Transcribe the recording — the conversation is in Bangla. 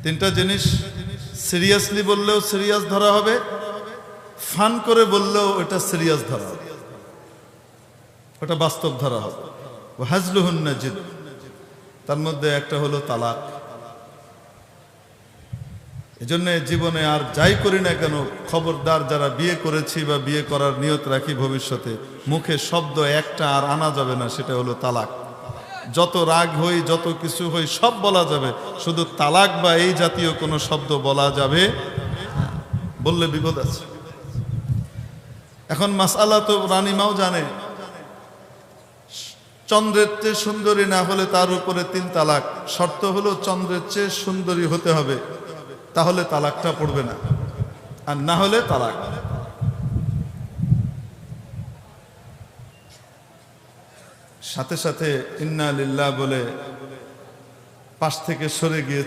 তিনটা জিনিস সিরিয়াসলি বললেও সিরিয়াস ধরা হবে, ফান করে বললেও এটা সিরিয়াস ধরা হবে, ওটা বাস্তব ধরা হবে। হাজলুহুন নাজিদ, তার মধ্যে একটা হলো তালাক। এজন্য জীবনে আর যাই করি না কেন, খবরদার যারা বিয়ে করেছি বা বিয়ে করার নিয়ত রাখি ভবিষ্যতে, মুখে শব্দ একটা আর আনা যাবে না, সেটা হলো তালাক। যত রাগ হই, যত কিছু হই, সব বলা যাবে, শুধু তালাক বা এই জাতীয় কোনো শব্দ বলা যাবে, বললে বিপদ আছে। এখন মাসআলা তো রানীমাও জানে, চন্দ্রের চেয়ে সুন্দরী না হলে তার উপরে 3 তালাক। শর্ত হলো চন্দ্রের চেয়ে সুন্দরী হতে হবে, তাহলে তালাকটা পড়বে না, আর না হলে তালাক। সাথে সাথে ইন্না লিল্লাহ বলে পাশ থেকে সরে গিয়ে